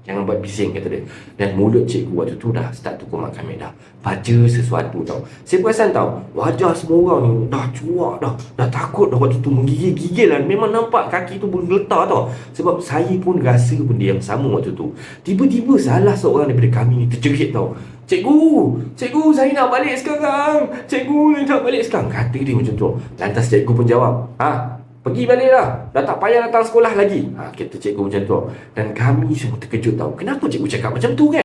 Jangan buat bising, kata dia. Dan mulut cikgu waktu tu dah start tukar mak kami dah. Baca sesuatu tau. Saya perasan tau, wajah semua orang ni dah cuak dah. Dah takut dah waktu tu, menggigil-gigil lah. Memang nampak kaki tu bergetar tau. Sebab saya pun rasa benda yang sama waktu tu. Tiba-tiba salah seorang daripada kami ni terjerit tau. Cikgu, saya nak balik sekarang. Cikgu, saya nak balik sekarang. Kata dia macam tu. Lantas cikgu pun jawab, pergi balik lah. Dah tak payah datang sekolah lagi. Kata cikgu macam tu. Dan kami semua terkejut tau. Kenapa cikgu cakap macam tu kan?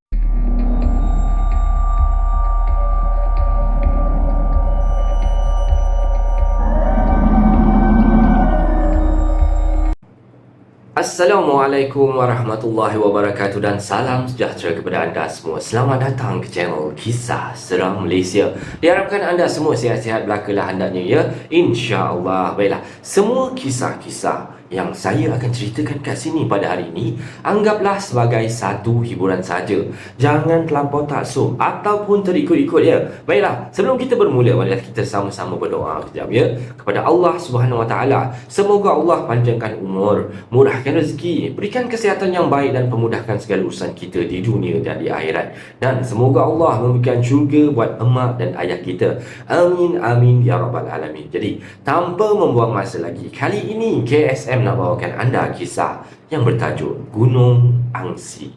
Assalamualaikum warahmatullahi wabarakatuh dan salam sejahtera kepada anda semua. Selamat datang ke channel Kisah Seram Malaysia. Diharapkan anda semua sihat-sihat belakalah hendaknya ya. InsyaAllah. Baiklah, semua kisah-kisah yang saya akan ceritakan kat sini pada hari ini, anggaplah sebagai satu hiburan saja. Jangan terlampau taksub ataupun terikut-ikut ya. Baiklah, sebelum kita bermula, marilah kita sama-sama berdoa kejap ya kepada Allah Subhanahu Wa Taala. Semoga Allah panjangkan umur, murahkan rezeki, berikan kesihatan yang baik dan pemudahkan segala urusan kita di dunia dan di akhirat. Dan semoga Allah memberikan syurga buat emak dan ayah kita. Amin amin ya rabbal alamin. Jadi, tanpa membuang masa lagi, kali ini KSM nak bawakan anda kisah yang bertajuk Gunung Angsi.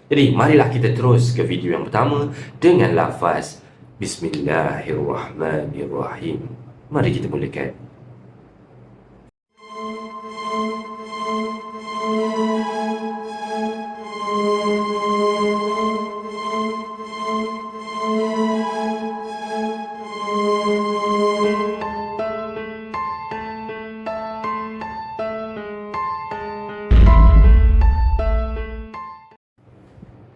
Jadi, marilah kita terus ke video yang pertama dengan lafaz Bismillahirrahmanirrahim. Mari kita mulakan.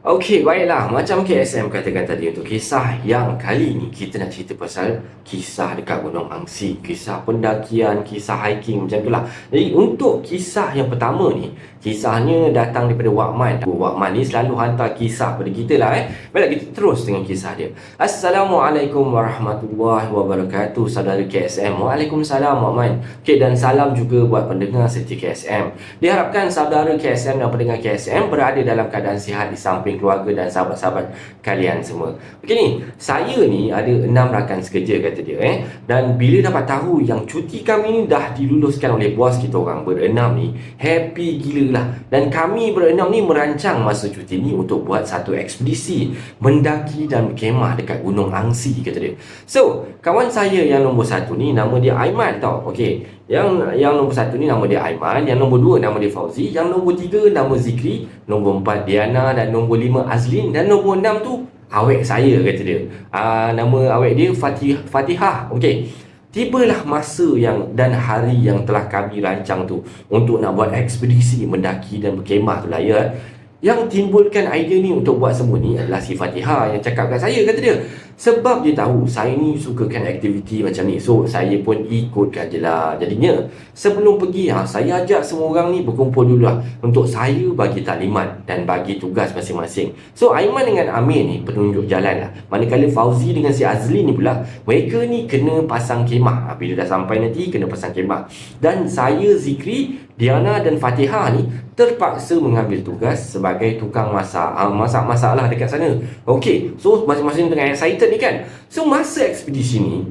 Okey, baiklah. Macam KSM katakan tadi, untuk kisah yang kali ini kita nak cerita pasal kisah dekat Gunung Angsi, kisah pendakian, kisah hiking macam itulah. Jadi untuk kisah yang pertama ni, kisahnya datang daripada Wakman. Wakman ni selalu hantar kisah pada kita lah Baiklah, kita terus dengan kisah dia. Assalamualaikum warahmatullahi wabarakatuh, saudara KSM. Waalaikumsalam Wakman. Okey, dan salam juga buat pendengar setia KSM. Diharapkan saudara KSM dan pendengar KSM berada dalam keadaan sihat di samping keluarga dan sahabat-sahabat kalian semua. Begini, saya ni ada 6 rakan sekerja, kata dia dan bila dapat tahu yang cuti kami ni dah diluluskan oleh bos kita orang berenam ni, happy gila lah. Dan kami berenam ni merancang masa cuti ni untuk buat satu ekspedisi mendaki dan berkemah dekat Gunung Angsi, kata dia. So, kawan saya yang nombor 1 ni nama dia Aiman tau. Okey, yang nombor 1 ni nama dia Aiman, yang nombor 2 nama dia Fauzi, yang nombor 3 nama Zikri, nombor 4 Diana, dan nombor 5 Azlin, dan nombor 6 tu awek saya, kata dia. Nama awek dia Fatihah. Okey, tibalah masa yang dan hari yang telah kami rancang tu untuk nak buat ekspedisi mendaki dan berkemah tu lah ya. Yang timbulkan idea ni untuk buat semua ni adalah si Fatihah yang cakap kat saya, kata dia. Sebab dia tahu saya ni sukakan aktiviti macam ni. So, saya pun ikutkan je lah. Jadinya, sebelum pergi, saya ajak semua orang ni berkumpul dulu lah untuk saya bagi taklimat dan bagi tugas masing-masing. So, Aiman dengan Amir ni penunjuk jalan lah. Manakala Fauzi dengan si Azli ni pula, mereka ni kena pasang kemah. Bila dah sampai nanti, kena pasang kemah. Dan saya, Zikri, Diana dan Fatihah ni terpaksa mengambil tugas sebagai tukang masak. Masak-masak lah dekat sana. Okey, so masing-masing tengah excited ni kan. So masa ekspedisi ni,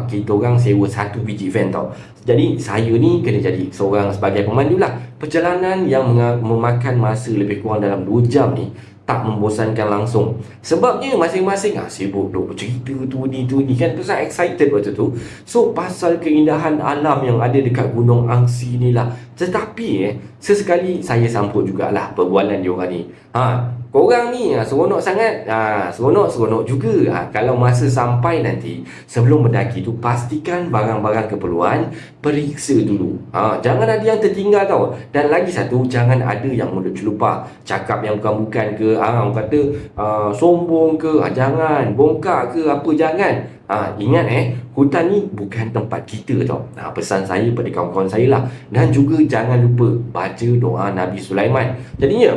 kita orang sewa satu biji van tau. Jadi saya ni kena jadi seorang sebagai pemandu lah. Perjalanan yang memakan masa lebih kurang dalam 2 jam ni tak membosankan langsung. Sebabnya masing-masing sibuk duk bercerita tu ni kan. Terus excited waktu tu. So pasal keindahan alam yang ada dekat Gunung Angsi ni lah. Tetapi sesekali saya sambut jugalah perbualan diorang ni. Korang ni seronok sangat. Seronok juga. Kalau masa sampai nanti, sebelum mendaki tu, pastikan barang-barang keperluan periksa dulu. Jangan ada yang tertinggal tau. Dan lagi satu, jangan ada yang mulut celupar, cakap yang bukan-bukan ke, orang kata sombong ke, jangan, bongkar ke, apa, jangan. Ingat hutan ni bukan tempat kita tau. Pesan saya pada kawan-kawan saya lah. Dan juga jangan lupa baca doa Nabi Sulaiman. Jadinya,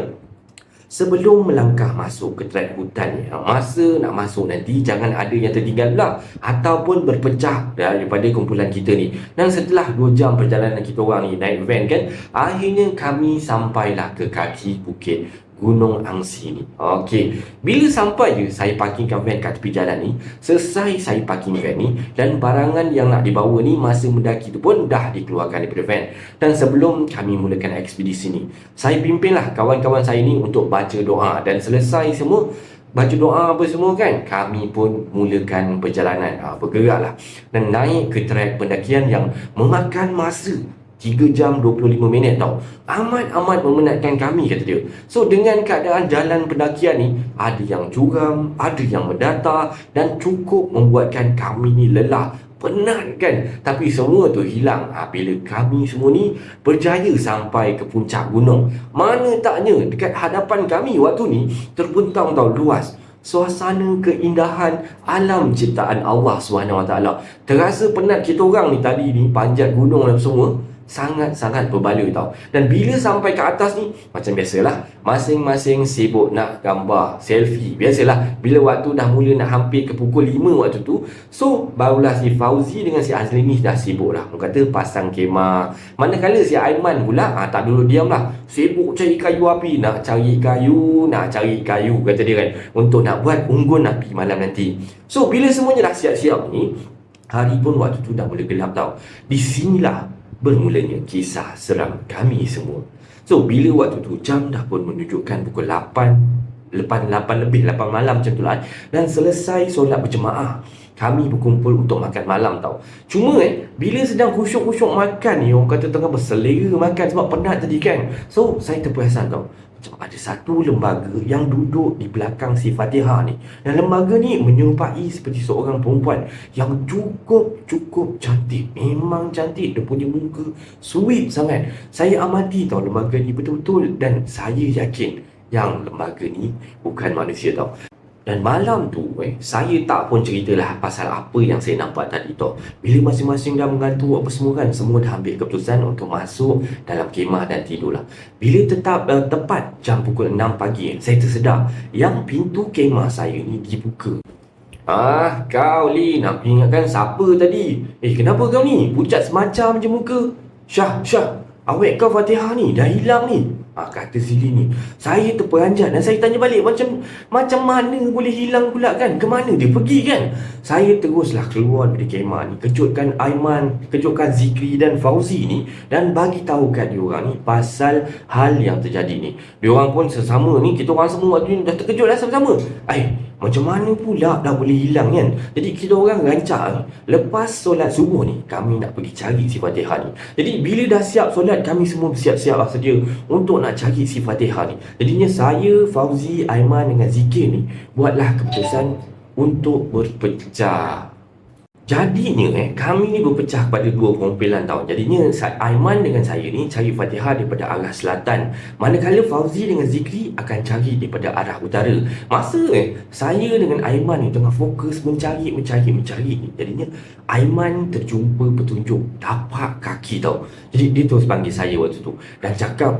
sebelum melangkah masuk ke trek hutan ni, masa nak masuk nanti, jangan ada yang tertinggal pula ataupun berpecah daripada kumpulan kita ni. Dan setelah 2 jam perjalanan kita orang ni naik van kan, akhirnya kami sampailah ke kaki bukit Gunung Angsi ni. Okey, bila sampai je saya parkingkan van kat tepi jalan ni, selesai saya parking van ni dan barangan yang nak dibawa ni masa mendaki tu pun dah dikeluarkan daripada van. Dan sebelum kami mulakan ekspedisi ni, saya pimpinlah kawan-kawan saya ni untuk baca doa, dan selesai semua baca doa apa semua kan, kami pun mulakan perjalanan, bergeraklah dan naik ke trek pendakian yang memakan masa 3 jam 25 minit tau. Amat-amat memenatkan kami, kata dia. So dengan keadaan jalan pendakian ni, ada yang curam, ada yang mendatar, dan cukup membuatkan kami ni lelah, penat kan. Tapi semua tu hilang bila kami semua ni berjaya sampai ke puncak gunung. Mana taknya dekat hadapan kami waktu ni terbentang tau luas suasana keindahan alam ciptaan Allah SWT. Terasa penat kita orang ni tadi ni panjat gunung dan semua, sangat-sangat berbala tau. Dan bila sampai ke atas ni, macam biasalah, masing-masing sibuk nak gambar selfie. Biasalah, bila waktu dah mula nak hampir ke pukul 5 waktu tu, so barulah si Fauzi dengan si Azli ni dah sibuk dah, orang kata pasang kemah. Manakala si Aiman pula tak duduk diam lah, sibuk cari kayu api, nak cari kayu, kata dia kan, untuk nak buat unggun api malam nanti. So bila semuanya dah siap-siap ni, hari pun waktu tu dah mula gelap tau. Di sinilah bermulanya kisah seram kami semua. So bila waktu tu jam dah pun menunjukkan pukul 8 lebih 8 malam macam tu lah, dan selesai solat berjemaah, kami berkumpul untuk makan malam tau. Cuma bila sedang khusyuk-khusyuk makan ni, orang kata tengah berselera makan sebab penat tadi kan. So saya terperasan tau, macam ada satu lembaga yang duduk di belakang si Fatihah ni, dan lembaga ni menyerupai seperti seorang perempuan yang cukup cantik. Memang cantik, dia punya muka sweet sangat. Saya amati tau lembaga ni betul-betul, dan saya yakin yang lembaga ni bukan manusia tau. Dan malam tu saya tak pun ceritalah pasal apa yang saya nampak tadi tau. Bila masing-masing dah mengantuk apa semua kan, semua dah ambil keputusan untuk masuk dalam kemah dan tidurlah. Bila tepat jam pukul 6 pagi, saya tersedar yang pintu kemah saya ni dibuka. Kau Li, nak ingatkan siapa tadi? Kenapa kau ni pucat semacam je muka? Syah, awet kau Fatihah ni dah hilang ni. Kata Zili ni. Saya terperanjat dan saya tanya balik, macam mana boleh hilang pula kan? Kemana dia pergi kan? Saya teruslah keluar dari kemah ni, kejutkan Aiman, kejutkan Zikri dan Fauzi ni, dan bagi tahu kat diorang ni pasal hal yang terjadi ni. Diorang pun sesama ni, kita orang semua waktu ni dah terkejut lah sama-sama. Macam mana pula dah boleh hilang kan? Jadi kita orang rancak lepas solat subuh ni, kami nak pergi cari si Fatihah ni. Jadi bila dah siap solat, kami semua bersiap-siap lah sedia untuk nak cari si Fatihah ni. Jadinya saya, Fauzi, Aiman dengan Zikir ni buatlah keputusan untuk berpecah. Jadinya kami ni berpecah pada dua kumpulan tau. Jadinya Aiman dengan saya ni cari Fatihah daripada arah selatan, manakala Fauzi dengan Zikri akan cari daripada arah utara. Masa saya dengan Aiman ni tengah fokus mencari ni, jadinya Aiman terjumpa petunjuk tapak kaki tau. Jadi dia terus panggil saya waktu tu dan cakap,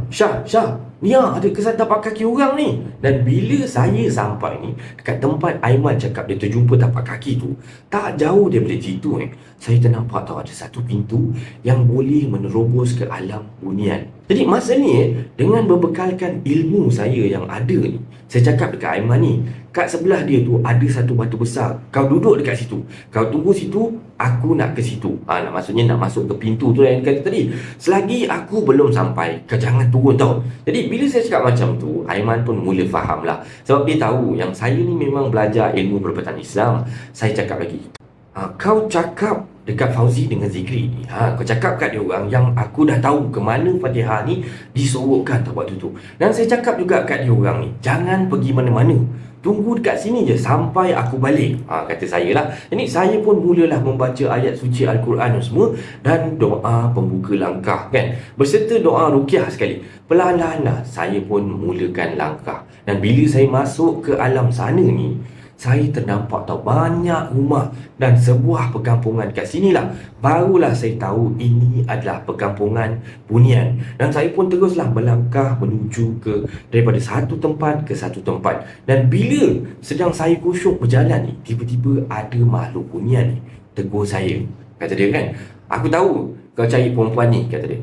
Syah, ni ada kesan tapak kaki orang ni. Dan bila saya sampai ni dekat tempat Aiman cakap dia terjumpa tapak kaki tu, tak jauh daripada situ saya ternampak tahu ada satu pintu yang boleh menerobos ke alam bunian. Jadi masa ni dengan berbekalkan ilmu saya yang ada ni, saya cakap dekat Aiman ni, kat sebelah dia tu ada satu batu besar, kau duduk dekat situ, kau tunggu situ, aku nak ke situ. Maksudnya nak masuk ke pintu tu yang kata tadi. Selagi aku belum sampai, kau jangan turun tau. Jadi bila saya cakap macam tu, Aiman pun mula faham lah, sebab dia tahu yang saya ni memang belajar ilmu perubatan Islam. Saya cakap lagi, kau cakap dekat Fauzi dengan Zikri ni, kau cakap kat dia orang yang aku dah tahu ke mana Fatihah ni disorokkan tau waktu tu. Dan saya cakap juga kat dia orang ni, jangan pergi mana-mana, tunggu dekat sini je sampai aku balik, kata saya lah. Jadi saya pun mulalah membaca ayat suci Al-Quran semua dan doa pembuka langkah kan, berserta doa ruqyah sekali. Perlahan-lahan lah saya pun mulakan langkah. Dan bila saya masuk ke alam sana ni, saya ternampak tahu banyak rumah dan sebuah perkampungan kat sinilah. Barulah saya tahu ini adalah perkampungan bunian. Dan saya pun teruslah melangkah menuju ke daripada satu tempat ke satu tempat. Dan bila sedang saya khusyuk berjalan ni, tiba-tiba ada makhluk bunian ni tegur saya. Kata dia kan, aku tahu kau cari perempuan ni, kata dia.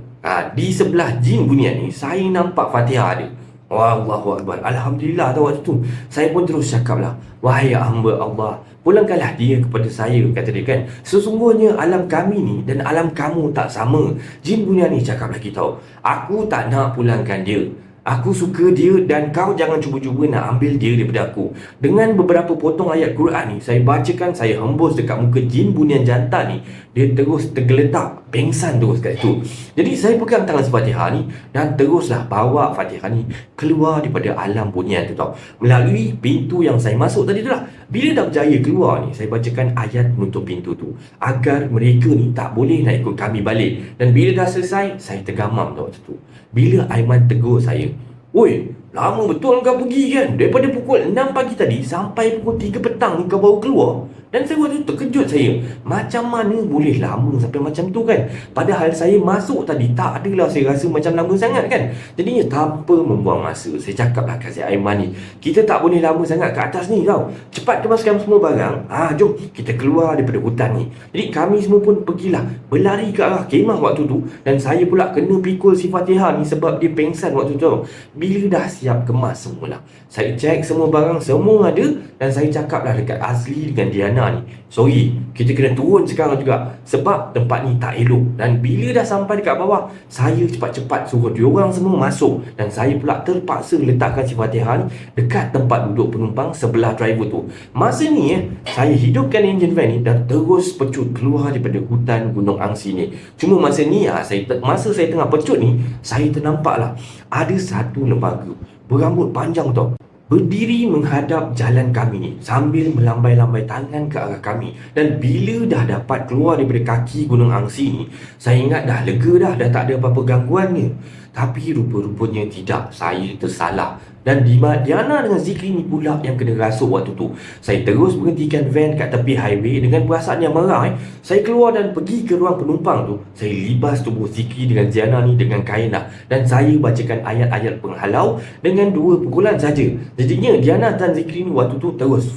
Di sebelah jin bunian ni saya nampak Fatihah dia. Allahu Akbar. Alhamdulillah tahu waktu tu. Saya pun terus cakap lah, wahai hamba Allah, pulangkanlah dia kepada saya, kata dia kan. Sesungguhnya alam kami ni dan alam kamu tak sama. Jin bunian ni cakap lagi tau, aku tak nak pulangkan dia. Aku suka dia dan kau jangan cuba-cuba nak ambil dia daripada aku. Dengan beberapa potong ayat Quran ni, saya bacakan, saya hembus dekat muka jin bunian jantan ni. Dia terus tergeletak, pengsan terus kat situ. Jadi saya pegang tangan Fatihah ni dan teruslah bawa Fatihah ni keluar daripada alam bunian tu tau. Melalui pintu yang saya masuk tadi tu lah. Bila dah berjaya keluar ni, saya bacakan ayat menutup pintu tu agar mereka ni tak boleh nak ikut kami balik. Dan bila dah selesai, saya tergamam tau waktu tu. Bila Aiman tegur saya, "Oi, lama betul kau pergi kan? Daripada pukul 6 pagi tadi sampai pukul 3 petang ni kau baru keluar." Dan saya waktu tu terkejut saya. Macam mana boleh lama sampai macam tu kan? Padahal saya masuk tadi tak adalah saya rasa macam lama sangat kan? Jadinya tanpa membuang masa, saya cakaplah kat si Aiman ni, kita tak boleh lama sangat kat atas ni tau. Cepat kemaskan semua barang. Jom kita keluar daripada hutan ni. Jadi kami semua pun pergilah berlari ke arah kemah waktu tu. Dan saya pula kena pikul si Fatihah ni sebab dia pengsan waktu tu. Bila dah siap kemas semualah, saya cek semua barang, semua ada. Dan saya cakaplah dekat Azli dengan Diana ni, sorry, kita kena turun sekarang juga sebab tempat ni tak elok. Dan bila dah sampai dekat bawah, saya cepat-cepat suruh diorang semua masuk. Dan saya pula terpaksa letakkan si Fatihah ni dekat tempat duduk penumpang sebelah driver tu. Masa ni saya hidupkan enjin van ni dan terus pecut keluar daripada hutan Gunung Angsi ni. Cuma masa ni masa saya tengah pecut ni, saya ternampaklah ada satu lembaga berambut panjang tau, berdiri menghadap jalan kami ni sambil melambai-lambai tangan ke arah kami. Dan bila dah dapat keluar daripada kaki Gunung Angsi ni, saya ingat dah lega dah tak ada apa-apa gangguannya. Tapi rupa-rupanya tidak, saya tersalah. Dan Diana dengan Zikri ni pula yang kena rasuk waktu tu. Saya terus berhentikan van kat tepi highway dengan perasaan yang marah. Saya keluar dan pergi ke ruang penumpang tu. Saya libas tubuh Zikri dengan Diana ni dengan kain lah. Dan saya bacakan ayat-ayat penghalau dengan 2 pukulan saja. Jadinya Diana dan Zikri ni waktu tu terus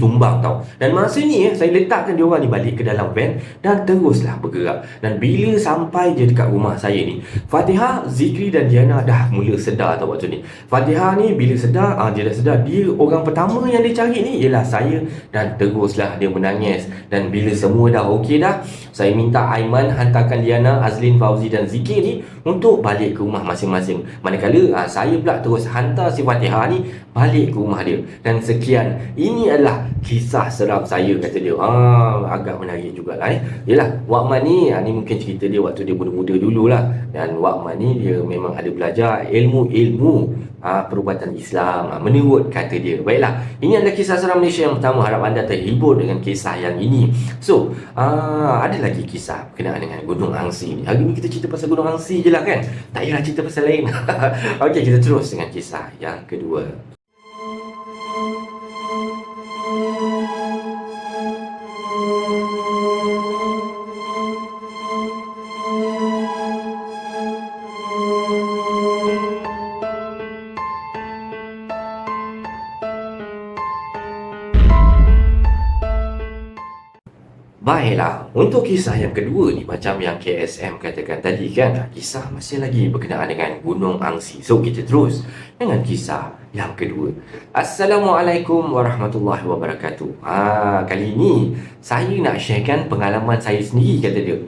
tumbang tau. Dan masa ni saya letakkan diorang ni balik ke dalam van dan teruslah bergerak. Dan bila sampai je dekat rumah saya ni, Fatihah, Zikri dan Diana dah mula sedar tau waktu ni. Fatihah ni bila sedar, dia dah sedar dia orang pertama yang dia cari ni ialah saya. Dan teruslah dia menangis. Dan bila semua dah okey dah, saya minta Aiman hantarkan Diana, Azlin, Fauzi dan Zikri ni untuk balik ke rumah masing-masing. Manakala saya pula terus hantar si Fatihah ni balik ke rumah dia. Dan sekian, ini adalah kisah seram saya, kata dia. Agak menarik jugalah Yelah, Wakman ni mungkin cerita dia waktu dia muda-muda dululah. Dan Wakman ni dia memang ada belajar ilmu-ilmu perubatan Islam menurut kata dia. Baiklah, ini adalah kisah seram Malaysia yang pertama. Harap anda terhibur dengan kisah yang ini. So, ada lagi kisah berkenaan dengan Gunung Angsi ni. Hari ni kita cerita pasal Gunung Angsi je lah kan, tak payah cerita pasal lain. Okey, kita terus dengan kisah yang kedua. Baiklah, untuk kisah yang kedua ni, macam yang KSM katakan tadi kan, kisah masih lagi berkenaan dengan Gunung Angsi. So kita terus dengan kisah yang kedua. Assalamualaikum warahmatullahi wabarakatuh. Kali ni saya nak sharekan pengalaman saya sendiri, kata dia.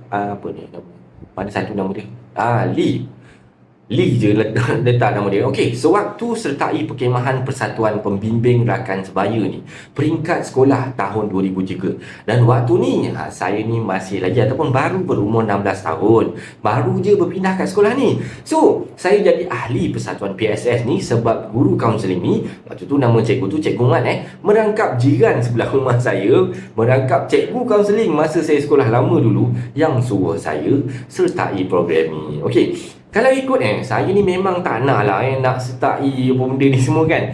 Apa ni nama? Mana satu nama dia? Lee je letak nama dia. Okey, sewaktu sertai perkemahan Persatuan Pembimbing Rakan Sebaya ni, peringkat sekolah tahun 2003. Dan waktu ni saya ni masih lagi ataupun baru berumur 16 tahun. Baru je berpindah kat sekolah ni. So, saya jadi ahli Persatuan PSS ni sebab guru kaunseling ni, waktu tu nama cikgu tu Cikgu Mat merangkap jiran sebelah rumah saya, merangkap cikgu kaunseling masa saya sekolah lama dulu yang suruh saya sertai program ni. Okey, kalau ikut saya ni memang tak nak lah nak sertai apa benda ni semua kan.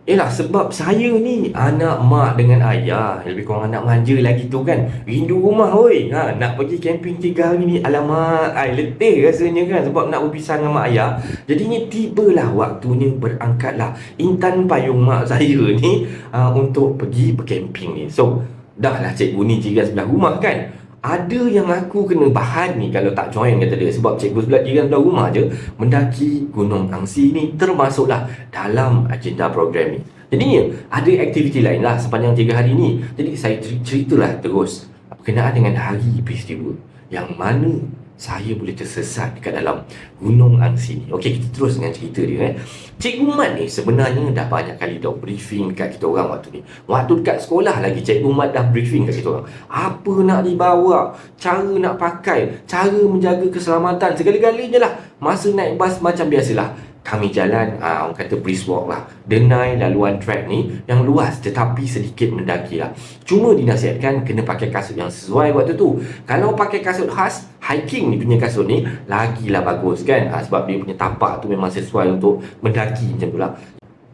Sebab saya ni anak mak dengan ayah, lebih kurang anak manja lagi tu kan. Rindu rumah nak pergi camping 3 hari ni, alamak, letih rasanya kan sebab nak berpisah dengan mak ayah. Jadinya tibalah waktunya berangkatlah intan payung mak saya ni untuk pergi bercamping ni. So, dah lah cikgu ni jiran sebelah rumah kan. ada yang aku kena bahan ni kalau tak join, kata dia, sebab cikgu sebelah jiran belah rumah je mendaki Gunung Angsi ni termasuklah dalam agenda program ni. Jadinya ada aktiviti lain lah sepanjang 3 hari ni. Jadi saya ceritalah terus berkenaan dengan hari peristiwa yang mana saya boleh tersesat dekat dalam Gunung Angsi ni. Okey, kita terus dengan cerita dia. Cikgu Mat ni sebenarnya dah banyak kali dah briefing kat kita orang waktu ni. Waktu dekat sekolah lagi Cikgu Mat dah briefing kat kita orang. Apa nak dibawa, cara nak pakai, cara menjaga keselamatan, segala-galanya lah. Masa naik bas macam biasalah, kami jalan, orang kata brisk walk lah, denai laluan track ni yang luas tetapi sedikit mendaki lah. Cuma dinasihatkan kena pakai kasut yang sesuai waktu tu. Kalau pakai kasut khas hiking ni punya kasut ni, lagilah bagus kan, sebab dia punya tapak tu memang sesuai untuk mendaki macam tu lah.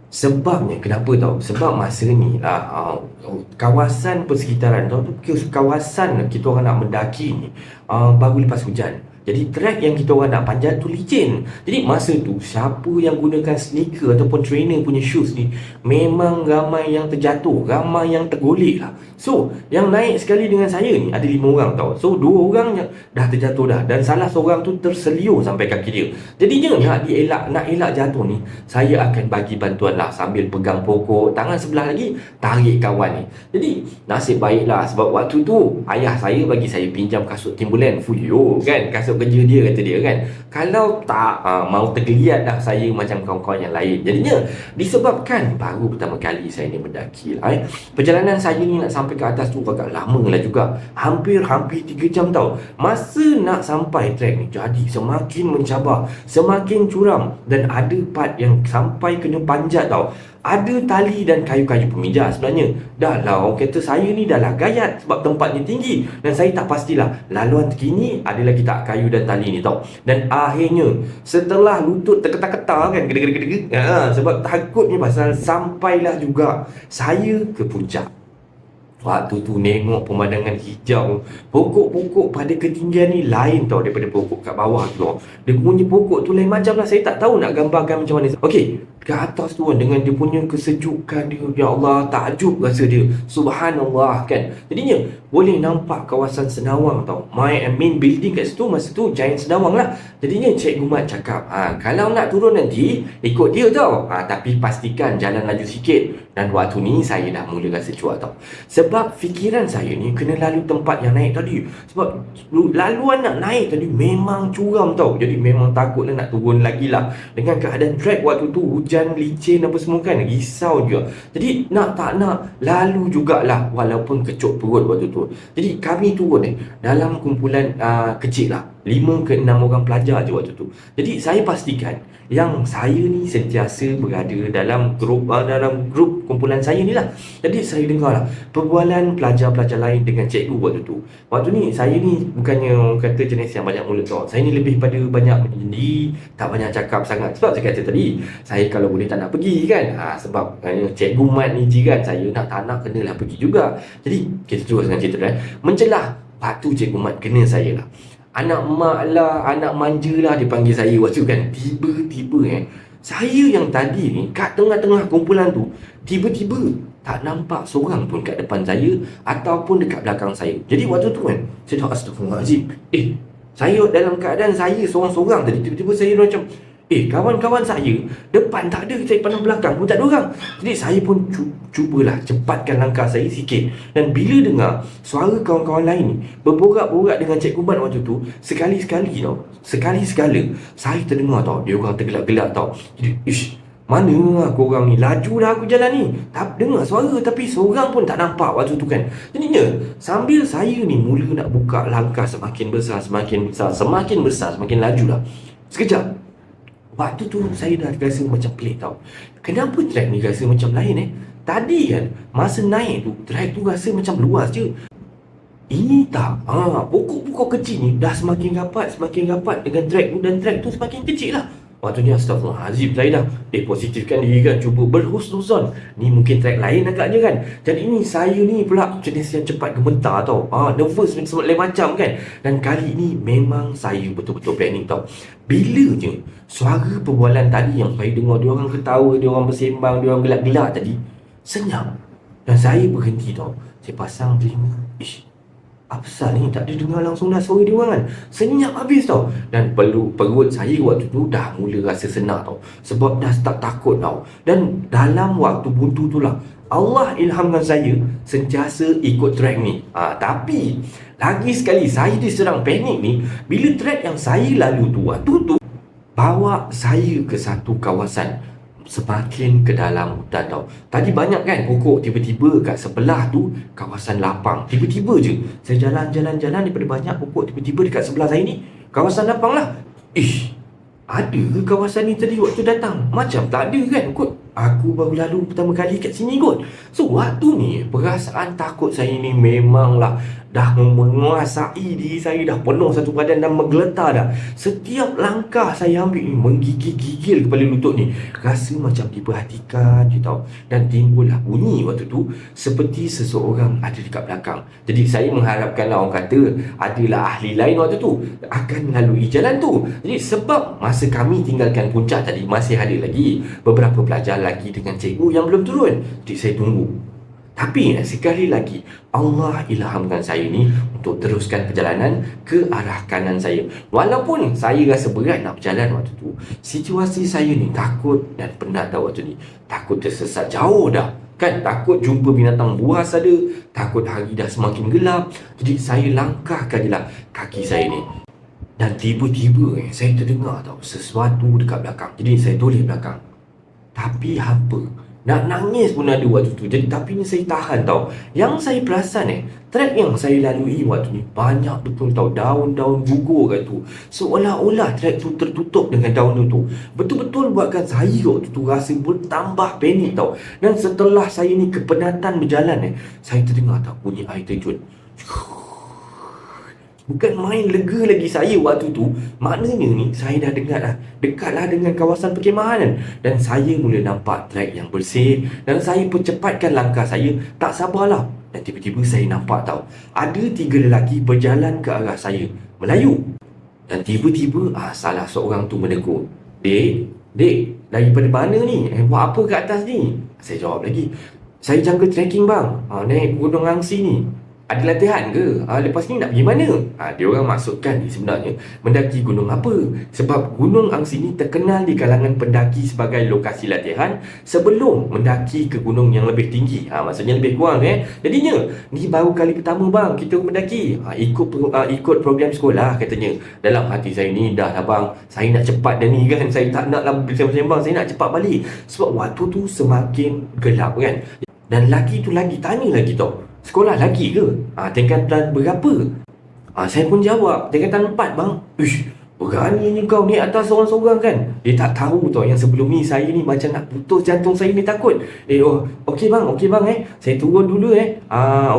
Sebabnya kenapa tau? Sebab masa ni kawasan persekitaran tau, kawasan kita orang nak mendaki ni baru lepas hujan. Jadi trek yang kita orang nak panjat tu licin. Jadi masa tu siapa yang gunakan sneaker ataupun trainer punya shoes ni, memang ramai yang terjatuh, ramai yang tergolek lah. So yang naik sekali dengan saya ni ada 5 orang tau. So 2 orang yang dah terjatuh dah, dan salah seorang tu terseliur sampai kaki dia. Jadinya nak elak jatuh ni, saya akan bagi bantuan lah sambil pegang pokok, tangan sebelah lagi tarik kawan ni. Jadi nasib baiklah sebab waktu tu ayah saya bagi saya pinjam kasut Timberland Fuyo kan, kasut kerja dia kata dia kan. Kalau tak mau tergeliat dah saya macam kawan-kawan yang lain. Jadinya disebabkan baru pertama kali saya ni mendaki lah, perjalanan saya ni nak sampai ke atas tu agak lama lah juga, hampir 3 jam tau. Masa nak sampai trek ni jadi semakin mencabar, semakin curam, dan ada part yang sampai kena panjat tau. Ada tali dan kayu-kayu pemijah sebenarnya. Dah lah orang kata saya ni dah lah gayat sebab tempatnya tinggi, dan saya tak pastilah laluan terkini ada lagi tak kayu dan tali ni tau. Dan akhirnya setelah lutut terketar-ketar kan, gede-gede, sebab takutnya pasal, sampailah juga saya ke puncak. Waktu tu tengok pemandangan hijau, pokok-pokok pada ketinggian ni lain tau daripada pokok kat bawah tu. Dia punya pokok tu lain macam lah, saya tak tahu nak gambarkan macam mana. Okey, ke atas tu kan, dengan dia punya kesejukan dia, ya Allah, takjub rasa dia, subhanallah kan. Jadinya boleh nampak kawasan Senawang tau. Main building kat situ masa tu Giant Senawang lah. Jadinya Cikgu Mat cakap, kalau nak turun nanti ikut dia tau, tapi pastikan jalan laju sikit. Dan waktu ni saya dah mula rasa cuak tau, sebab fikiran saya ni kena lalu tempat yang naik tadi. Sebab laluan nak naik tadi memang curam tau, jadi memang takutlah nak turun lagi lah. Dengan keadaan track waktu tu hujan, licin apa semua kan, risau juga. Jadi nak tak nak lalu jugalah walaupun kecut perut waktu tu. Jadi kami turun dalam kumpulan kecil lah, 5 ke 6 orang pelajar je waktu tu. Jadi saya pastikan yang saya ni sentiasa berada dalam grup kumpulan saya ni lah. Jadi saya dengar lah perbualan pelajar-pelajar lain dengan cikgu waktu tu. Waktu ni saya ni bukannya kata jenis yang banyak mulut tau. Saya ni lebih pada banyak menyendiri, tak banyak cakap sangat. Sebab saya kata tadi, saya kalau boleh tak nak pergi kan, sebab Cikgu Mat ni jiran saya, nak tak nak kenalah pergi juga. Jadi kita terus dengan cerita mencelah. Waktu Cikgu Mat kena saya lah, anak mak lah, anak manja lah dia panggil saya waktu kan. Tiba-tiba saya yang tadi ni kat tengah-tengah kumpulan tu, tiba-tiba tak nampak seorang pun kat depan saya ataupun dekat belakang saya. Jadi waktu tu kan, saya dah astagfirullahaladzim, saya dalam keadaan saya seorang-seorang tadi, tiba-tiba saya macam kawan-kawan saya depan tak ada, saya pandang belakang pun tak ada orang. Jadi saya pun cubalah cepatkan langkah saya sikit. Dan bila dengar suara kawan-kawan lain ni berborak-borak dengan Cikgu Mat waktu tu, sekali-sekali tau, sekali-sekala saya terdengar tau, dia orang tergelak-gelak tau. Jadi mana korang ni, laju dah aku jalan ni, tak dengar suara tapi seorang pun tak nampak waktu tu kan. Jadinya sambil saya ni mula nak buka langkah semakin besar, semakin laju lah. Sekejap, waktu tu saya dah rasa macam pelik tau. Kenapa trek ni rasa macam lain Tadi kan masa naik tu, trek tu rasa macam luas je. Ini tak, pokok-pokok kecil ni dah semakin rapat dengan trek tu, dan trek tu semakin kecil lah. Waktu ni astagfirullahaladzim, saya dah positifkan diri kan, cuba berhusnuzon, ni mungkin trek lain agaknya kan. Dan ini saya ni pula jenis yang cepat gemetar tau, nervous lain macam kan. Dan kali ni memang saya betul-betul panik tau. Bila je suara perbualan tadi yang saya dengar, dia orang ketawa, dia orang bersembang, dia orang gelak-gelak tadi, senyap. Dan saya berhenti tau, saya pasang telinga. Apa pasal ni? Tak ada dengar langsung dah suara dia orang kan. Senyap habis tau. Dan perut saya waktu tu dah mula rasa senak tau. Sebab dah start takut tau. Dan dalam waktu buntu tu lah, Allah ilhamkan saya sentiasa ikut track ni. Tapi lagi sekali saya diserang panik ni bila track yang saya lalu tu waktu tu bawa saya ke satu kawasan semakin ke dalam hutan tau. Tadi banyak kan pokok, tiba-tiba kat sebelah tu kawasan lapang. Tiba-tiba je saya jalan-jalan daripada banyak pokok, tiba-tiba dekat sebelah saya ni kawasan lapang lah. Ada ke kawasan ni tadi waktu datang? Macam tak ada kan kot. Aku baru lalu pertama kali kat sini kot. So waktu ni perasaan takut saya ni memanglah dah menguasai diri saya, dah penuh satu badan dan menggeletar dah. Setiap langkah saya ambil ni menggigil-gigil kepala lutut ni. Rasa macam diperhatikan je tau. Dan timbullah bunyi waktu tu seperti seseorang ada dekat belakang. Jadi saya mengharapkanlah orang kata adalah ahli lain waktu tu akan melalui jalan tu. Jadi sebab masa kami tinggalkan puncak tadi masih ada lagi beberapa pelajar lagi dengan cikgu yang belum turun. Jadi saya tunggu. Tapi sekali lagi Allah ilhamkan saya ni untuk teruskan perjalanan ke arah kanan saya. Walaupun saya rasa berat nak berjalan waktu tu, situasi saya ni takut dan penat dah waktu ni. Takut tersesat jauh dah. Kan takut jumpa binatang buas ada, takut hari dah semakin gelap. Jadi saya langkahkan je lah kaki saya ni. Dan tiba-tiba saya terdengar tau sesuatu dekat belakang. Jadi saya toleh belakang. Tapi apa? Nak nangis pun ada waktu tu. Jadi tapi ni saya tahan tau. Yang saya perasan trek yang saya lalui waktu ni banyak betul tau daun-daun gugur kat tu. Seolah-olah trek tu tertutup dengan daun tu. Betul-betul buatkan saya waktu tu rasa bertambah panik tau. Dan setelah saya ni kepenatan berjalan saya terdengar tau bunyi air terjun. Bukan main lega lagi saya waktu tu. Maknanya ni saya dah dengar dah dekatlah dengan kawasan perkemahan. Dan saya mula nampak trek yang bersih. Dan saya percepatkan langkah saya. Tak sabarlah. Dan tiba-tiba saya nampak tau ada 3 lelaki berjalan ke arah saya Melayu. Dan tiba-tiba salah seorang tu menegur. Dek, daripada mana ni? Buat apa kat atas ni? Saya jawab lagi, saya jungle trekking bang, naik Gunung Angsi ni. Ada latihan ke? Lepas ni nak pergi mana? Dia orang maksudkan ni sebenarnya mendaki gunung apa? Sebab Gunung Angsi ni terkenal di kalangan pendaki sebagai lokasi latihan sebelum mendaki ke gunung yang lebih tinggi. Maksudnya lebih kurang Jadinya ni baru kali pertama bang kita mendaki. Ikut program sekolah katanya. Dalam hati saya ni dah lah bang, saya nak cepat dah ni kan. Saya tak nak lah bersembang-sembang, saya nak cepat balik. Sebab waktu tu semakin gelap kan. Dan lelaki tu lagi tanya lagi tau, sekolah lagi ke? Tingkatan berapa? Saya pun jawab, tingkatan 4 bang. Beraninya kau ni atas seorang-seorang kan? Dia tak tahu tau yang sebelum ni saya ni macam nak putus jantung saya ni takut. Okey bang saya turun dulu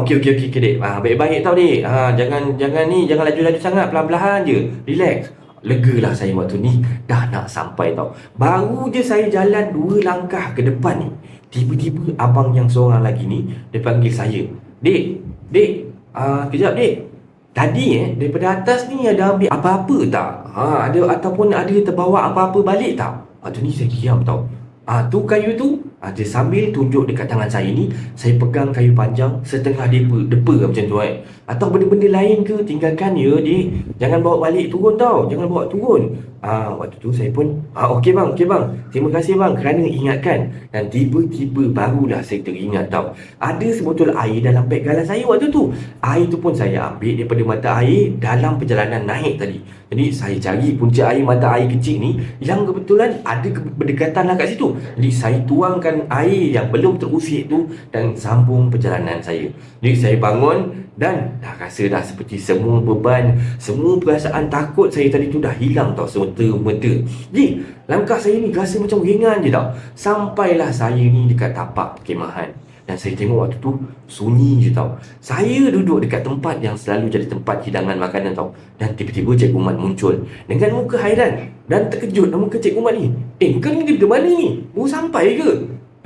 okey dek. Baik-baik tau dek. Jangan laju-laju sangat, pelan-pelan je. Relax. Legalah saya waktu ni, dah nak sampai tau. Baru je saya jalan 2 langkah ke depan ni, tiba-tiba abang yang seorang lagi ni dia panggil saya. Dek, kejap dek. Tadi daripada atas ni ada ambil apa-apa tak? Ada ataupun ada terbawa apa-apa balik tak? Tu ni saya diam tau. Tu kayu tu, dia sambil tunjuk dekat tangan saya ni, saya pegang kayu panjang setengah depa macam tu Atau benda-benda lain ke, tinggalkan ya dek. Jangan bawa balik turun tau, jangan bawa turun. Waktu tu saya pun okey bang. Terima kasih bang kerana ingatkan. Dan tiba-tiba barulah saya teringat tau, ada sebotol air dalam beg galas saya waktu tu. Air tu pun saya ambil daripada mata air dalam perjalanan naik tadi. Jadi saya cari punca air mata air kecil ni yang kebetulan ada berdekatan lah kat situ. Jadi saya tuangkan air yang belum terusik tu dan sambung perjalanan saya. Jadi saya bangun dan dah rasa dah seperti semua beban, semua perasaan takut saya tadi tu dah hilang tau semata-mata. Jadi langkah saya ni rasa macam ringan je tau. Sampailah saya ni dekat tapak perkemahan. Dan saya tengok waktu tu sunyi je tau. Saya duduk dekat tempat yang selalu jadi tempat hidangan makanan tau. Dan tiba-tiba Cikgu Mat muncul dengan muka hairan dan terkejut muka Cikgu Mat ni. Kau ni dari mana ni? Baru sampai ke?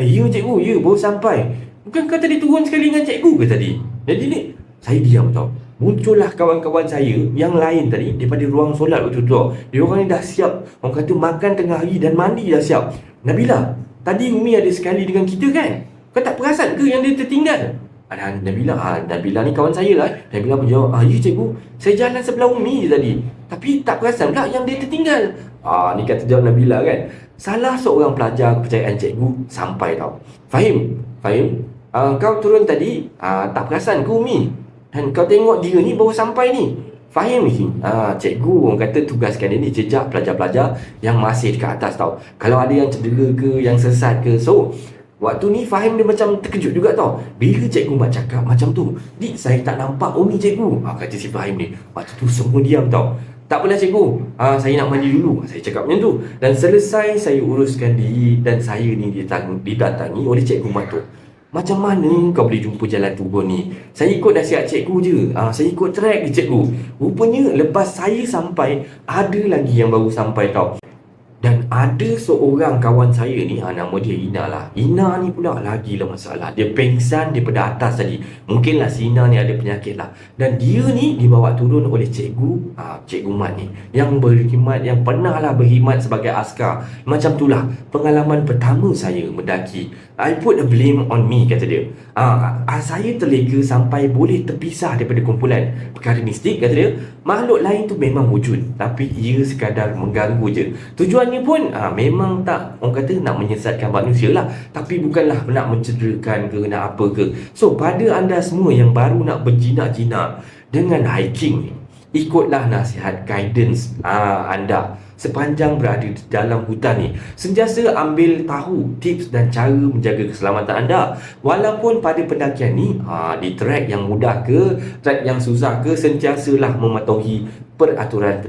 Ya cikgu, ya baru sampai. Bukan kau tadi turun sekali dengan cikgu ke tadi? Jadi ni saya diam tau. Muncullah kawan-kawan saya yang lain tadi daripada ruang solat waktu tu. Dia orang ni dah siap, orang kata makan tengah hari dan mandi dah siap. Nabila, tadi Umi ada sekali dengan kita kan? Kau tak perasan ke yang dia tertinggal? Dan Nabila, Nabila ni kawan saya lah. Nabila pun jawab, ya cikgu, saya jalan sebelah Umi je tadi, tapi tak perasan pula yang dia tertinggal. Ni kata jawab Nabila kan. Salah seorang pelajar kepercayaan cikgu sampai tau. Fahim? Kau turun tadi, tak perasan ke Umi? Dan kau tengok dia ni baru sampai ni. Fahim ni? Cikgu orang kata tugaskan dia ni jejak pelajar-pelajar yang masih dekat atas tau. Kalau ada yang cedera ke, yang sesat ke. So, waktu ni Fahim dia macam terkejut juga tau. Bila cikgu Mat cakap macam tu, Dik, saya tak nampak Umi cikgu. Kata si Fahim ni. Waktu tu semua diam tau. Tak apalah cikgu, saya nak mandi dulu. Saya cakap macam tu. Dan selesai saya uruskan diri dan saya ni didatangi oleh cikgu Mat tu. Macam mana kau boleh jumpa jalan turun ni? Saya ikut nasihat cikgu je. Saya ikut track je cikgu. Rupanya lepas saya sampai, ada lagi yang baru sampai tau. Dan ada seorang kawan saya ni, nama dia Ina lah. Ina ni pula lagi lah masalah. Dia pengsan daripada atas tadi. Mungkinlah si Ina ni ada penyakit lah. Dan dia ni dibawa turun oleh cikgu, Cikgu Mat ni, yang berkhidmat, yang pernah lah berkhidmat sebagai askar. Macam tu lah pengalaman pertama saya mendaki. I put the blame on me, kata dia. Saya terlega sampai boleh terpisah daripada kumpulan perkara mistik, kata dia. Makhluk lain tu memang wujud, tapi ia sekadar mengganggu je. Tujuannya pun memang tak, orang kata nak menyesatkan manusia lah, tapi bukanlah nak mencederakan ke, nak apa ke. So pada anda semua yang baru nak berjinak-jinak dengan hiking ni, ikutlah nasihat guidance anda sepanjang berada di dalam hutan ni. Sentiasa ambil tahu tips dan cara menjaga keselamatan anda. Walaupun pada pendakian ni, di trek yang mudah ke, trek yang susah ke, sentiasalah mematuhi peraturan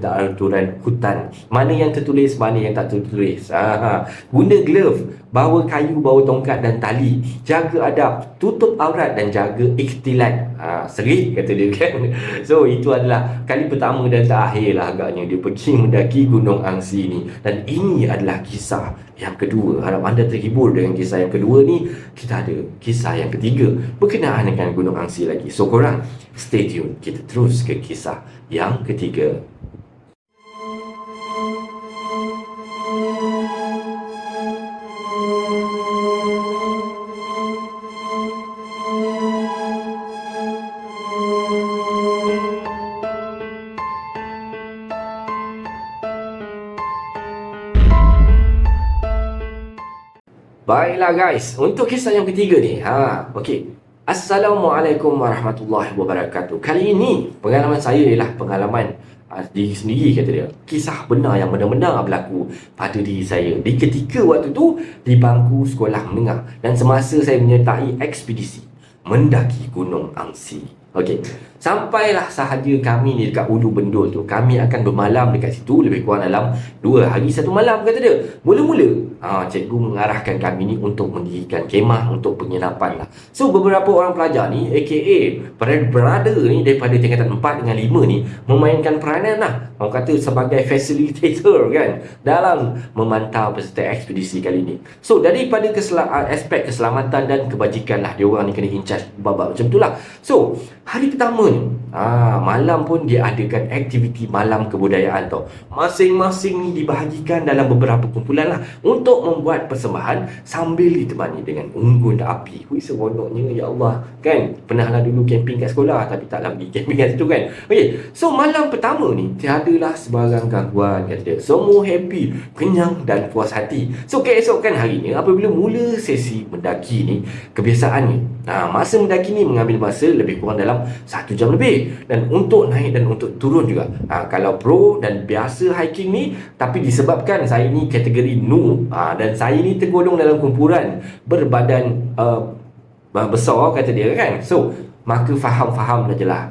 hutan. Mana yang tertulis, mana yang tak tertulis. Guna glove, bawa kayu, bawa tongkat dan tali. Jaga adab, tutup aurat dan jaga ikhtilat. Serik, kata dia kan. So itu adalah kali pertama dan terakhir lah agaknya dia pergi mendaki Gunung Angsi ni. Dan ini adalah kisah yang kedua. Harap anda terhibur dengan kisah yang kedua ni. Kita ada kisah yang ketiga berkenaan dengan Gunung Angsi lagi. So korang stay tune, kita terus ke kisah yang ketiga. Baiklah guys, untuk kisah yang ketiga ni, okey. Assalamualaikum warahmatullahi wabarakatuh. Kali ini pengalaman saya ialah pengalaman diri sendiri, kata dia. Kisah benar yang benar-benar berlaku pada diri saya di ketika waktu tu di bangku sekolah menengah dan semasa saya menyertai ekspedisi mendaki Gunung Angsi. Okey, sampailah sahaja kami ni dekat Ulu Bendul tu. Kami akan bermalam dekat situ lebih kurang dalam 2 hari 1 malam, kata dia. Mula-mula cikgu mengarahkan kami ni untuk mendirikan kemah untuk penginapan lah. So beberapa orang pelajar ni, aka brother ni daripada tingkatan 4 dengan 5 ni, memainkan peranan lah, orang kata sebagai facilitator kan, dalam memantau peserta ekspedisi kali ni. So daripada aspek keselamatan dan kebajikan lah, dia orang ni kena in charge babak macam tu lah. So hari pertama ni, malam pun dia adakan aktiviti malam kebudayaan tau. Masing-masing ni dibahagikan dalam beberapa kumpulan lah untuk membuat persembahan sambil ditemani dengan unggun api. Hui, seronoknya, ya Allah. Kan, pernahlah dulu camping kat sekolah, tapi taklah pergi camping kat situ kan. Okay, so malam pertama ni tiadalah sebarang gangguan, kata dia. Semua happy, kenyang dan puas hati. So keesokan harinya, apabila mula sesi mendaki ni, kebiasaannya, masa mendaki ni mengambil masa lebih kurang dalam 1 jam lebih. Dan untuk naik dan untuk turun juga, kalau pro dan biasa hiking ni, tapi disebabkan saya ni kategori noob, dan saya ni tergolong dalam kumpulan berbadan besar, kata dia kan. So maka faham-faham saja lah.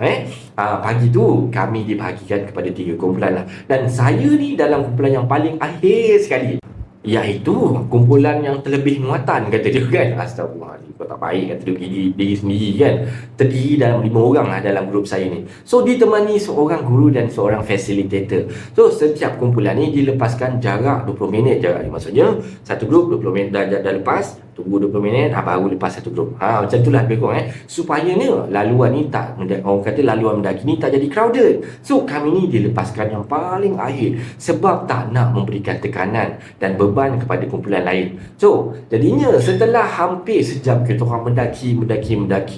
Pagi tu kami dibahagikan kepada 3 kumpulan lah. Dan saya ni dalam kumpulan yang paling akhir sekali, iaitu kumpulan yang terlebih muatan, kata dia kan. Astagfirullahaladzim, kau tak baik, kata dia, diri sendiri kan. Terdiri dalam 5 orang lah dalam grup saya ni. So ditemani seorang guru dan seorang facilitator. So setiap kumpulan ni dilepaskan jarak 20 minit jarak ni. Maksudnya satu grup 20 minit dah lepas, tunggu 20 minit, baru lepas satu grup. Macam itulah lebih kurang supaya ni laluan ni tak, orang kata laluan mendaki ni tak jadi crowded. So kami ni dilepaskan yang paling akhir sebab tak nak memberikan tekanan dan beban kepada kumpulan lain. So jadinya setelah hampir sejam kita orang mendaki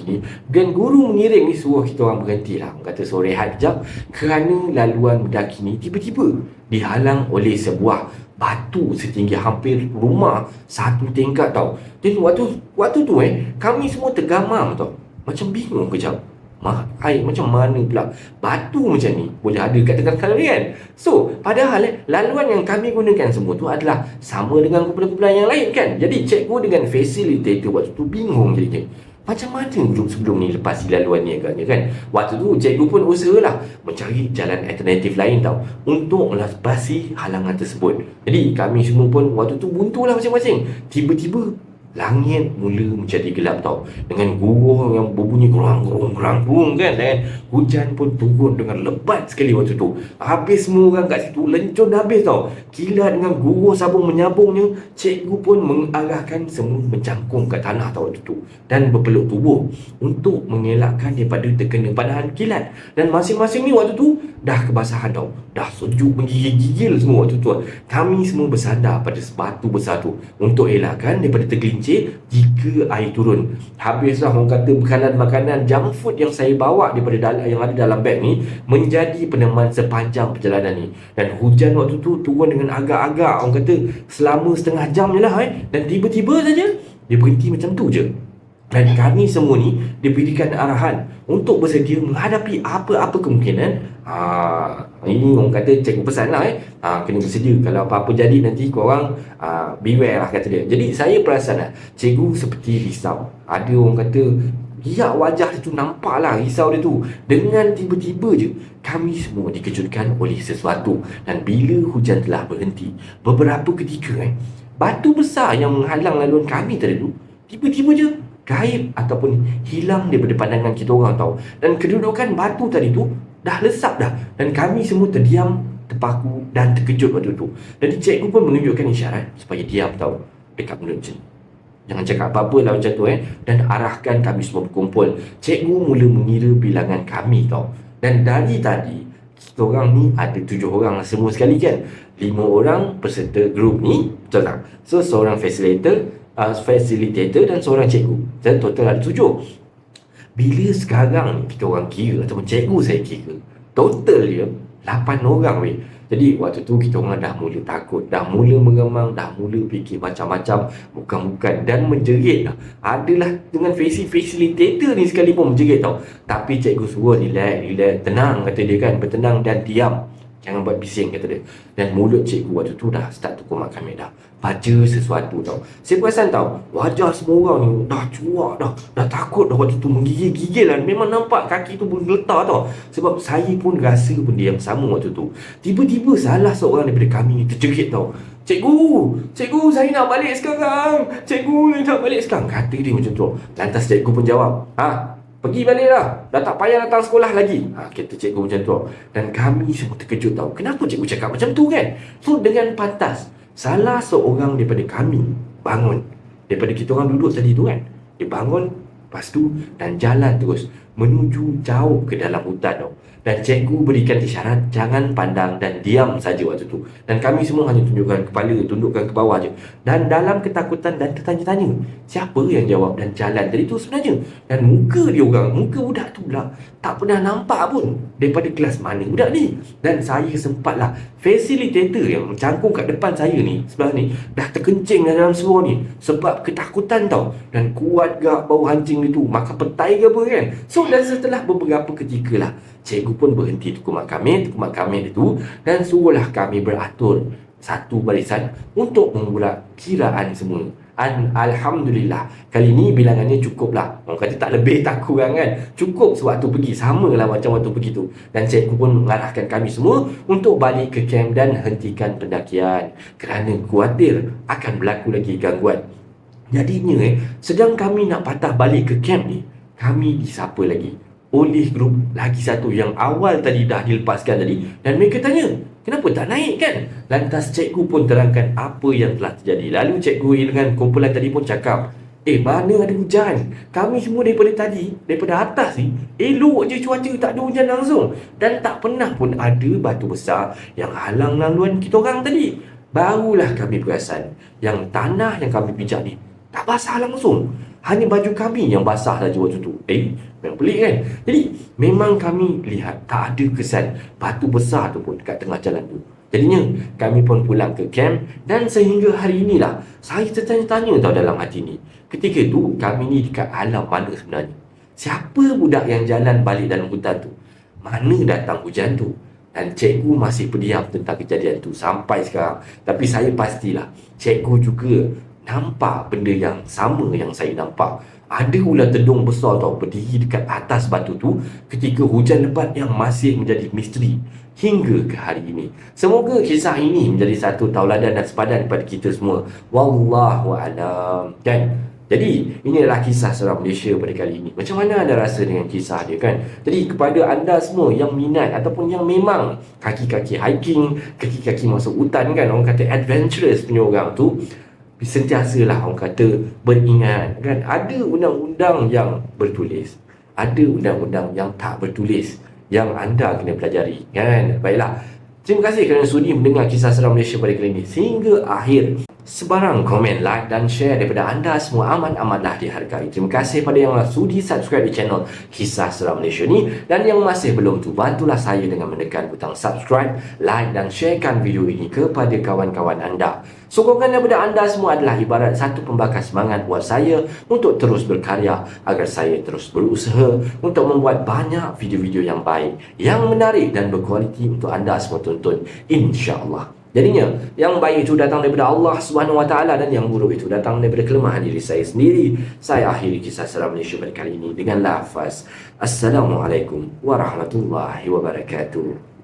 ni, dan guru mengiring ni suruh kita orang berhenti lah, orang kata suruh rehat kejap, kerana laluan mendaki ni tiba-tiba dihalang oleh sebuah batu setinggi hampir rumah satu tingkat tau. Dan waktu tu kami semua tergamam tau, macam bingung kejap, air macam mana pula batu macam ni boleh ada kat tengah-tengah kan. So padahal laluan yang kami gunakan semua tu adalah sama dengan kumpulan-kumpulan yang lain kan. Jadi cikgu dengan facilitator waktu tu bingung jadinya, macam mana grup sebelum ni lepas laluan ni agaknya kan. Waktu tu cikgu pun usahalah mencari jalan alternatif lain tau untuk melepasi halangan tersebut. Jadi kami semua pun waktu tu buntulah masing-masing. Tiba-tiba langit mula menjadi gelap tau, dengan guruh yang berbunyi gerang-gerung kan, dan hujan pun turun dengan lebat sekali waktu tu. Habis semua orang kat situ lencun habis tau. Kilat dengan guruh sabung menyabungnya, cikgu pun mengarahkan semua mencangkung kat tanah tau waktu tu dan berpeluk tubuh untuk mengelakkan daripada terkena panahan kilat. Dan masing-masing ni waktu tu dah kebasahan tau, dah sejuk menggigil-gigil semua waktu tu. Kami semua bersandar pada batu besar tu untuk elakkan daripada tergelincir jika air turun. Habislah orang kata bekalan makanan junk food yang saya bawa daripada yang ada dalam beg ni menjadi peneman sepanjang perjalanan ni. Dan hujan waktu tu turun dengan agak-agak, orang kata selama setengah jam je lah dan tiba-tiba saja dia berhenti macam tu je. Dan kami semua ni diberikan arahan untuk bersedia menghadapi apa-apa kemungkinan. Ini orang kata cikgu pesan lah kena bersedia kalau apa-apa jadi nanti korang beware lah kata dia. Jadi saya perasan lah cikgu seperti risau. Ada orang kata riak wajah dia tu, nampak lah risau dia tu. Dengan tiba-tiba je kami semua dikejutkan oleh sesuatu. Dan bila hujan telah berhenti beberapa ketika batu besar yang menghalang laluan kami tadi tu tiba-tiba je gaib ataupun hilang daripada pandangan kita orang tau. Dan kedudukan batu tadi tu dah lesap dah, dan kami semua terdiam, terpaku dan terkejut waktu tu. Jadi cikgu pun menunjukkan isyarat supaya diam tau dekat mulut macam ni. Jangan cakap apa-apa lah macam tu dan arahkan kami semua berkumpul. Cikgu mula mengira bilangan kami tau. Dan dari tadi kita orang ni ada 7 orang lah semua sekali kan. 5 orang peserta grup ni, betul tak? So seorang facilitator dan seorang cikgu. Dan total ada 7. Bila sekarang ni kita orang kira ataupun cikgu saya kira, total dia 8 orang weh. Jadi waktu tu kita orang dah mula takut, dah mula mengemang, dah mula fikir macam-macam, bukan-bukan dan menjerit lah. Adalah dengan facilitator ni sekalipun menjerit tau. Tapi cikgu suruh relax, tenang kata dia kan, bertenang dan diam. Jangan buat bising kata dia. Dan mulut cikgu waktu tu dah start tukumak kami dah baca sesuatu tau. Saya perasan tau wajah semua orang ni dah cuak dah takut dah waktu tu, menggigil-gigil lah. Memang nampak kaki tu bergetar tau. Sebab saya pun rasa benda yang sama waktu tu. Tiba-tiba salah seorang daripada kami ni terjerit tau. Cikgu saya nak balik sekarang. Cikgu saya nak balik sekarang, kata dia macam tu. Lantas cikgu pun jawab, pergi balik dah tak payah datang sekolah lagi. Kata cikgu macam tu. Dan kami semua terkejut tau. Kenapa cikgu cakap macam tu kan? So dengan pantas salah seorang daripada kami bangun daripada kita orang duduk tadi tu kan. Dia bangun, lepas tu dan jalan terus menuju jauh ke dalam hutan tau. Dan cikgu berikan isyarat jangan pandang dan diam saja waktu tu. Dan kami semua hanya tunjukkan kepala, tundukkan ke bawah je. Dan dalam ketakutan dan tertanya-tanya, siapa yang jawab dan jalan tadi tu sebenarnya? Dan muka budak tu pula tak pernah nampak pun daripada kelas mana budak ni. Dan saya sempatlah, facilitator yang mencangkung kat depan saya ni, sebelah ni, dah terkencing dalam seluar ni sebab ketakutan tau. Dan kuat gak bau hancing dia tu, makan petai ke apa kan. So dan setelah beberapa ketika lah, cikgu pun berhenti tukumak kami itu dan suruhlah kami beratur satu barisan untuk membuat kiraan semua. Alhamdulillah kali ni bilangannya cukup lah. Orang kata tak lebih tak kurang kan. Cukup sewaktu pergi, sama lah macam waktu pergi tu. Dan cikgu pun mengarahkan kami semua untuk balik ke kamp dan hentikan pendakian kerana khawatir akan berlaku lagi gangguan. Jadinya sedang kami nak patah balik ke kamp ni, kami disapa lagi oleh grup lagi satu yang awal tadi dah dilepaskan tadi. Dan mereka tanya, Kenapa tak naik kan? Lantas cikgu pun terangkan apa yang telah terjadi. Lalu cikgu dengan kumpulan tadi pun cakap, mana ada hujan? Kami semua daripada atas ni, elok je cuaca, tak ada hujan langsung. Dan tak pernah pun ada batu besar yang halang laluan kita orang tadi. Barulah kami perasan yang tanah yang kami pijak ni tak basah langsung. Hanya baju kami yang basah saja waktu tu. Memang pelik kan? Jadi, memang kami lihat tak ada kesan batu besar tu pun dekat tengah jalan tu. Jadinya, kami pun pulang ke camp dan sehingga hari inilah, saya tertanya-tanya tau dalam hati ni. Ketika tu, kami ni dekat alam mana sebenarnya? Siapa budak yang jalan balik dalam hutan tu? Mana datang hujan tu? Dan cikgu masih berdiam tentang kejadian tu sampai sekarang. Tapi saya pastilah, cikgu juga nampak benda yang sama yang saya nampak. Ada ular tedung besar tau berdiri dekat atas batu tu ketika hujan lebat yang masih menjadi misteri hingga ke hari ini. Semoga kisah ini menjadi satu tauladan dan sepadan kepada kita semua. Wallahu a'lam. Kan? Jadi, inilah kisah seram Malaysia pada kali ini. Macam mana anda rasa dengan kisah dia kan? Jadi, kepada anda semua yang minat ataupun yang memang kaki-kaki hiking, kaki-kaki masuk hutan kan, orang kata adventurous punya orang tu, sentiasalah orang kata beringat kan, ada undang-undang yang bertulis, ada undang-undang yang tak bertulis yang anda kena pelajari kan. Baiklah, terima kasih kerana sudi mendengar kisah seram Malaysia pada kali ini sehingga akhir. Sebarang komen, like dan share daripada anda semua amat-amatlah dihargai. Terima kasih pada yang sudi subscribe di channel Kisah Seram Malaysia ni, dan yang masih belum tu, bantulah saya dengan menekan butang subscribe, like dan sharekan video ini kepada kawan-kawan anda. Sokongan daripada anda semua adalah ibarat satu pembakar semangat buat saya untuk terus berkarya, agar saya terus berusaha untuk membuat banyak video-video yang baik, yang menarik dan berkualiti untuk anda semua tonton, insya-Allah. Jadinya, yang baik itu datang daripada Allah Subhanahu Wa Taala dan yang buruk itu datang daripada kelemahan diri saya sendiri. Saya akhiri kisah seram Malaysia pada kali ini dengan lafaz Assalamualaikum warahmatullahi wabarakatuh.